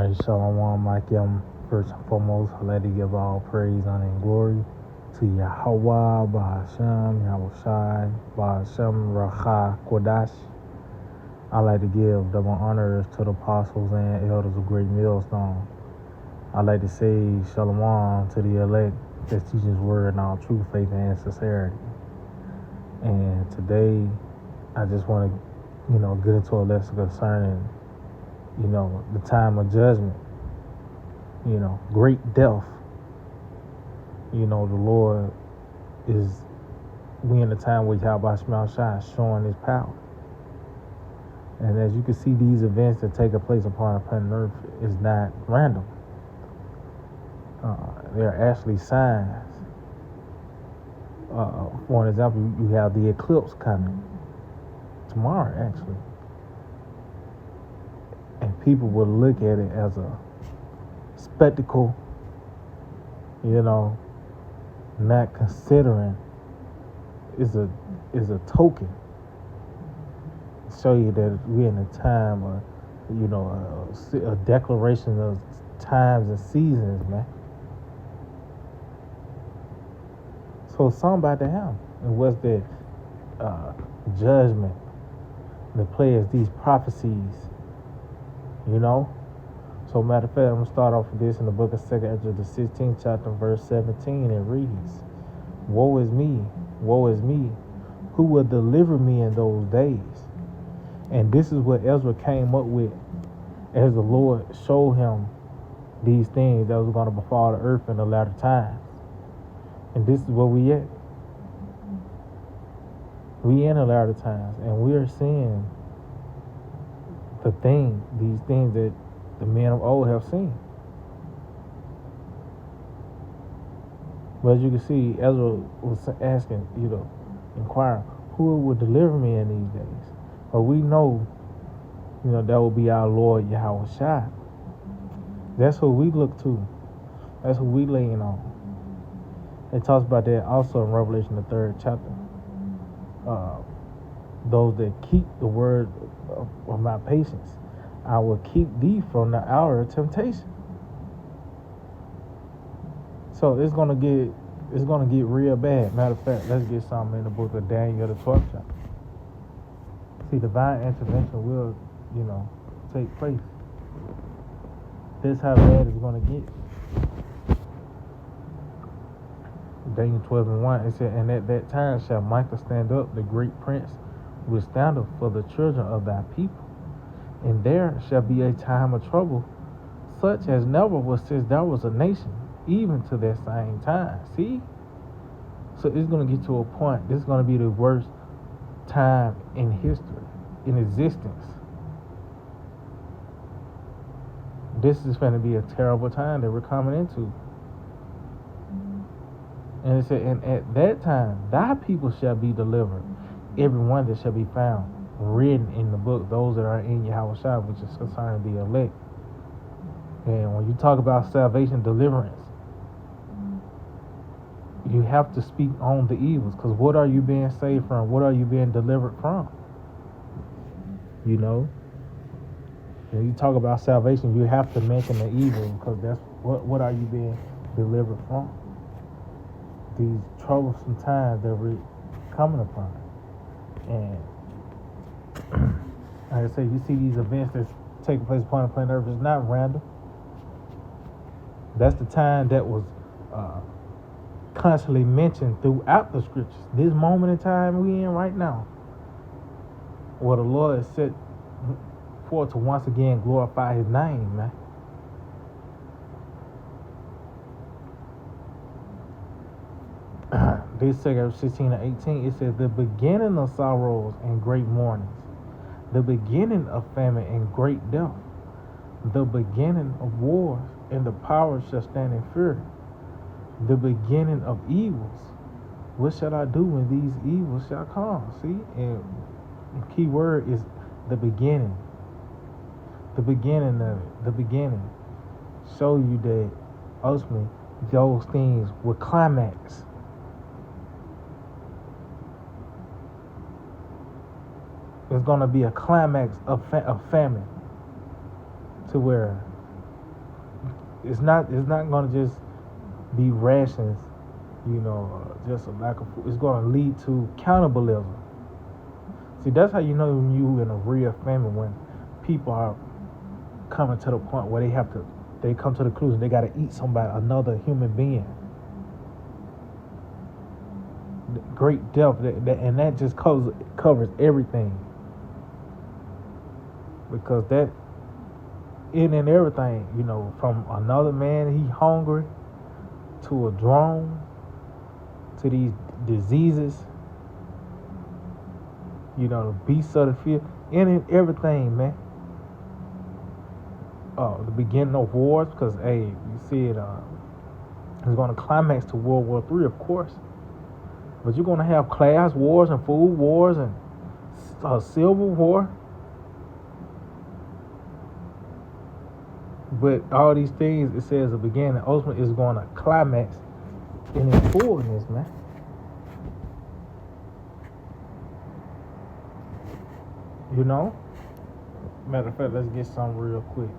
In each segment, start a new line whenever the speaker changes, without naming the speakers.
Alright, Shalom, Mike. First and foremost, I'd like to give all praise, honor, and glory to Yahweh, Bahasham, Yahushai, Bahasham, Racha, Kodash. I'd like to give double honors to the apostles and elders of Great Millstone. I'd like to say Shalom to the elect that teach His word in all true faith and sincerity. And today, I just want to, get into a lesson concerning, the time of judgment. Great death. The Lord we in the time where Yahweh Shai is showing His power. And as you can see, these events that take place upon planet Earth is not random. They're actually signs. For an example, you have the eclipse coming tomorrow, actually. And people will look at it as a spectacle, not considering is a token. Show you that we're in a time of, a declaration of times and seasons, man. So something about to happen. And what's the judgment that plays these prophecies, So matter of fact, I'm going to start off with this in the book of 2 Ezra, the 16th chapter, verse 17. It reads, woe is me, who will deliver me in those days? And this is what Ezra came up with as the Lord showed him these things that was going to befall the earth in the latter times. And this is where we at. We in the latter times, and we are seeing these things that the men of old have seen. But as you can see, Ezra was asking, inquiring, who will deliver me in these days? But we know, that will be our Lord Yahweh Shai. That's who we look to. That's who we lean on. It talks about that also in Revelation, the 3rd chapter. Those that keep the word of my patience, I will keep thee from the hour of temptation. So it's gonna get real bad. Matter of fact, let's get something in the book of Daniel, the 12th chapter. See, divine intervention will, take place. This how bad it's gonna get. Daniel 12:1, it said, and at that time shall Michael stand up, the great prince, with standard for the children of thy people. And there shall be a time of trouble, such as never was since there was a nation, even to that same time. See? So it's going to get to a point. This is going to be the worst time in history, in existence. This is going to be a terrible time that we're coming into. And it said, and at that time, thy people shall be delivered, every one that shall be found written in the book, those that are in Yahweh Shai, which is concerning the elect. And when you talk about salvation, deliverance, you have to speak on the evils, because what are you being saved from? What are you being delivered from? When you talk about salvation, you have to mention the evil, because that's what are you being delivered from? These troublesome times that we're coming upon. And like I say, you see these events that's taking place upon the planet Earth. It's not random. That's the time that was constantly mentioned throughout the scriptures. This moment in time we in right now, where the Lord is set forth to once again glorify His name, man. This 2 16 and 18, it says, the beginning of sorrows and great mournings, the beginning of famine and great death, the beginning of wars, and the powers shall stand in fear, the beginning of evils. What shall I do when these evils shall come? See, and the key word is the beginning. The beginning of it, the beginning. Show you that ultimately those things will climax. There's going to be a climax of famine, to where It's not going to just be rations, just a lack of food. It's going to lead to cannibalism. See, that's how you know when you in a real famine, when people are coming to the point where they come to the conclusion they got to eat another human being. Great death, and that just covers everything, because that in and everything, from another man he hungry, to a drone, to these diseases, the beasts of the field, in and everything, man. The beginning of wars, because you see it's going to climax to World War III, of course. But you're going to have class wars and food wars and civil war. But all these things, it says the beginning, ultimately is going to climax in its fullness, man. Matter of fact, let's get something real quick.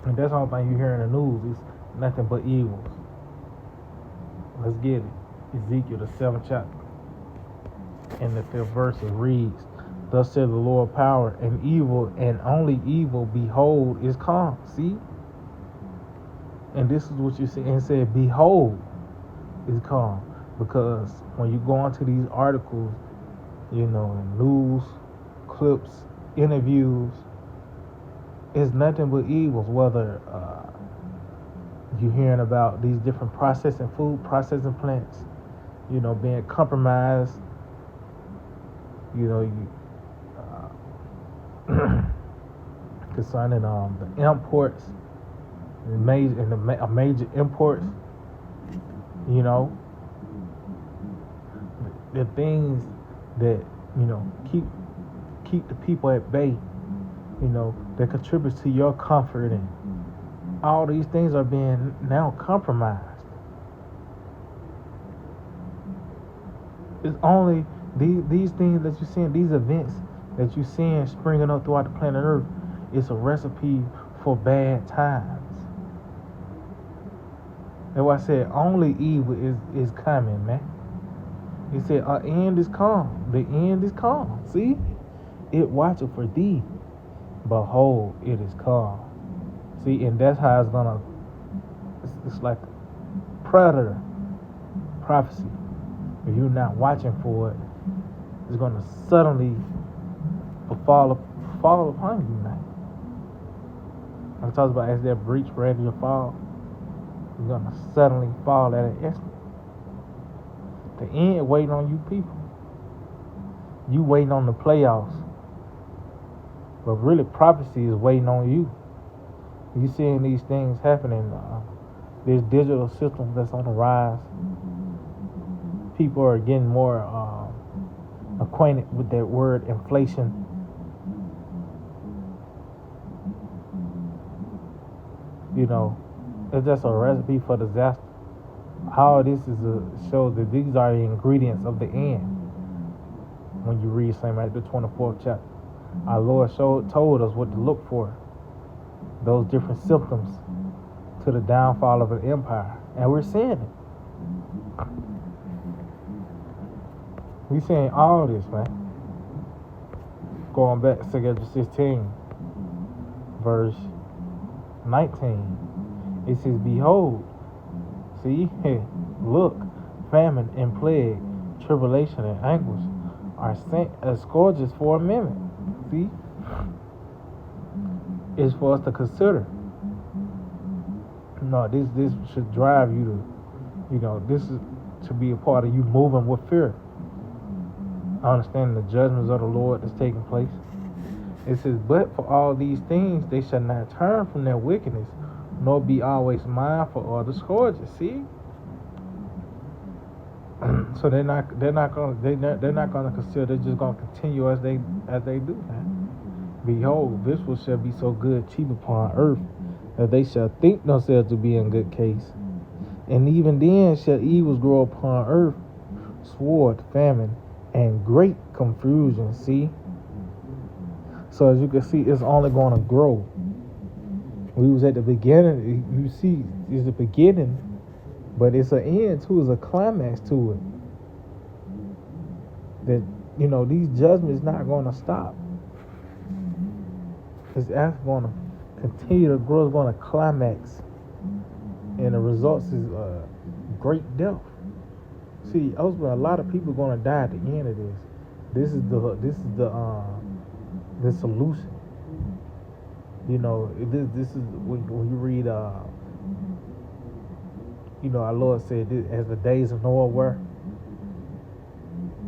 And that's the only thing you hear in the news is nothing but evils. Let's get it. Ezekiel, the 7th chapter, and the 5th verse, it reads, "Thus said the Lord power, and evil, and only evil, behold, is come." See? And this is what you see. And it said, behold, is come. Because when you go into these articles, in news, clips, interviews, it's nothing but evils, whether you're hearing about these different processing plants, being compromised, concerning the imports, major imports, the things that keep the people at bay, that contributes to your comfort, and all these things are being now compromised. It's only these things that you're seeing, these events that you're seeing springing up throughout the planet Earth. It's a recipe for bad times. That's why I said only evil is coming, man. He said, our end is come. The end is come. See? It watcheth for thee. Behold, it is come. See, and that's how it's gonna, it's like predator prophecy. If you're not watching for it, it's gonna suddenly fall upon you, man. I'm talking about as that breach ready to fall, it's gonna suddenly fall at an instant. The end waiting on you people. You waiting on the playoffs. But really prophecy is waiting on you. You seeing these things happening. There's digital systems that's on the rise. People are getting more acquainted with that word inflation. It's just a recipe for disaster. All this shows that these are the ingredients of the end. When you read St. Matthew, the 24th chapter, our Lord told us what to look for. Those different symptoms to the downfall of an empire. And we're seeing it. We're seeing all this, man. Going back to 2 16, verse 19. It says, behold, see, look, famine and plague, tribulation and anguish are sent as scourges for a minute. See? It's for us to consider. No, this should drive you to, this is to be a part of you moving with fear. Understanding the judgments of the Lord that's taking place. It says, but for all these things they shall not turn from their wickedness, nor be always mindful of the scourges. See? So they're not gonna consider. They're just gonna continue as they do. Man. Behold, this shall be so good, cheap upon earth, that they shall think themselves to be in good case. And even then shall evils grow upon earth, sword, famine, and great confusion. See? So as you can see, it's only going to grow. We was at the beginning. You see, it's the beginning, but it's an end too. It's a climax to it. That these judgments not going to stop. It's actually going to continue to grow. It's going to climax, and the results is great death. See, ultimately, a lot of people are going to die at the end of this. This is the solution. This is when you read. Our Lord said, as the days of Noah were.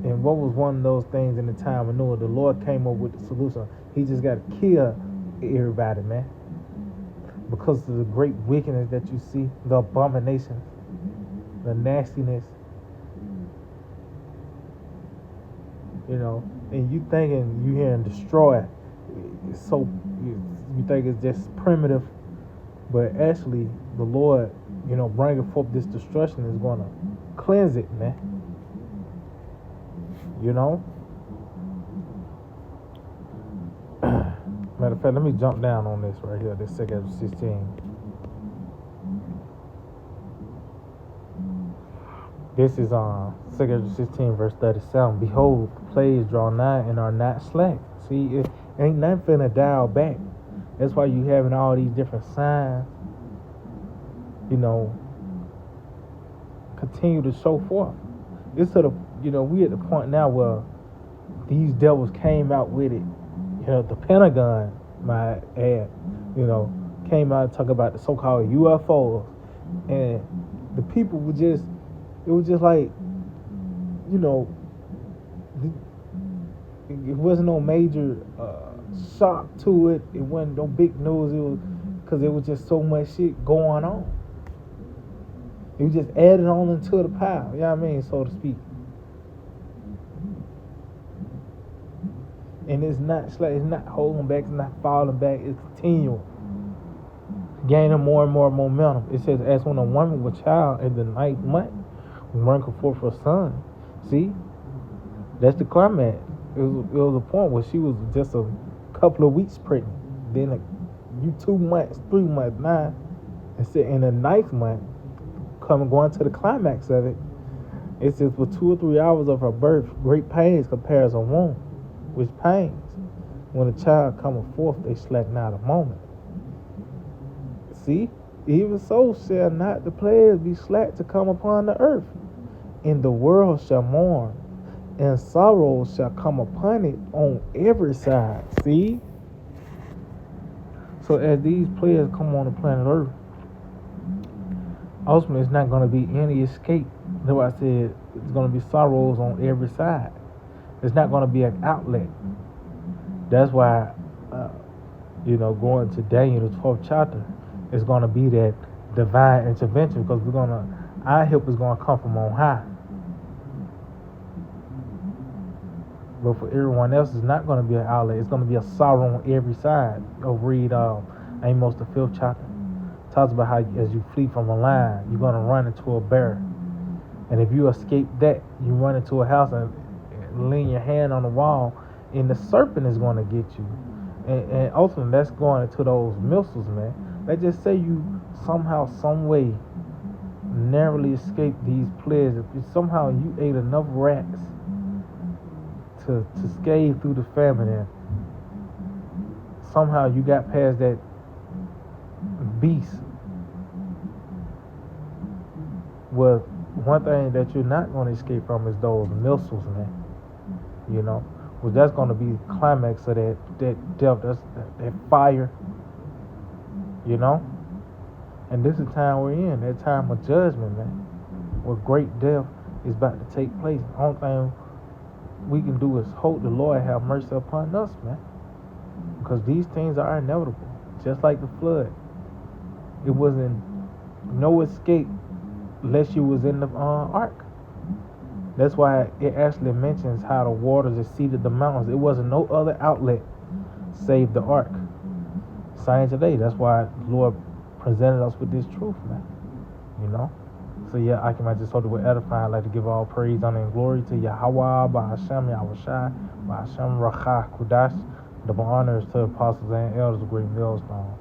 And what was one of those things in the time of Noah? The Lord came up with the solution. He just got to kill everybody, man. Because of the great wickedness that you see, the abomination, the nastiness. And you thinking you hearing destroy. So you think it's just primitive. But actually, the Lord, bringing forth this destruction is going to cleanse it, man. Matter of fact, let me jump down on this right here, this 2 Ezra 16. This is 2 Ezra 16, verse 37. Behold, plagues draw nigh and are not slack. See, it ain't nothing finna dial back. That's why you having all these different signs, continue to show forth. It's to the, we at the point now where these devils came out with it. The Pentagon, my ad, came out and talk about the so-called UFOs, and the people were just, it was just like, it wasn't no major shock to it. It wasn't no big news. It was because it was just so much shit going on. It was just added on into the pile, you know what I mean, so to speak. And it's not holding back, it's not falling back, it's continual. Gaining more and more momentum. It says, as when a woman with child in the 9th month bring forth her son. See? That's the climax. It was a point where she was just a couple of weeks pregnant. Then you 2 months, 3 months, 9. And said in the 9th month, going to the climax of it, it says for 2 or 3 hours of her birth, great pains compares a womb, which pains. When a child cometh forth, they slack not a moment. See? Even so shall not the plagues be slack to come upon the earth. And the world shall mourn, and sorrow shall come upon it on every side. See? So as these plagues come on the planet Earth, ultimately it's not going to be any escape. That's why I said it's going to be sorrows on every side. It's not going to be an outlet. That's why, going to Daniel, the 12th chapter, it's going to be that divine intervention, because our help is going to come from on high. But for everyone else, it's not going to be an outlet. It's going to be a sorrow on every side. Go read Amos, the 5th chapter. It talks about how as you flee from a lion, you're going to run into a bear. And if you escape that, you run into a house and lean your hand on the wall, and the serpent is going to get you. And ultimately, that's going into those missiles, man. Let's just say you somehow, some way, narrowly escaped these plagues. If somehow you ate enough rats to scathe through the famine, and somehow you got past that beast. Well, one thing that you're not going to escape from is those missiles, man. Well, that's going to be the climax of that death, that fire. And this is the time we're in, that time of judgment, man, where great death is about to take place. The only thing we can do is hope the Lord have mercy upon us, man, because these things are inevitable, just like the flood. It wasn't no escape unless you was in the ark. That's why it actually mentions how the waters exceeded the mountains. It wasn't no other outlet save the ark. Same today. That's why the Lord presented us with this truth, man. So yeah, I just hope that we're edifying. I'd like to give all praise, honor, and glory to Yahweh, Ba'ashem, Yahushai, Ba'ashem, Racha, Kudash. Double honors to apostles and elders of Great Millstone.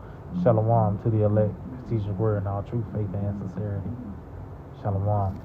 Shalom to the elect. Teach the word in all truth, faith, and sincerity. Shalom.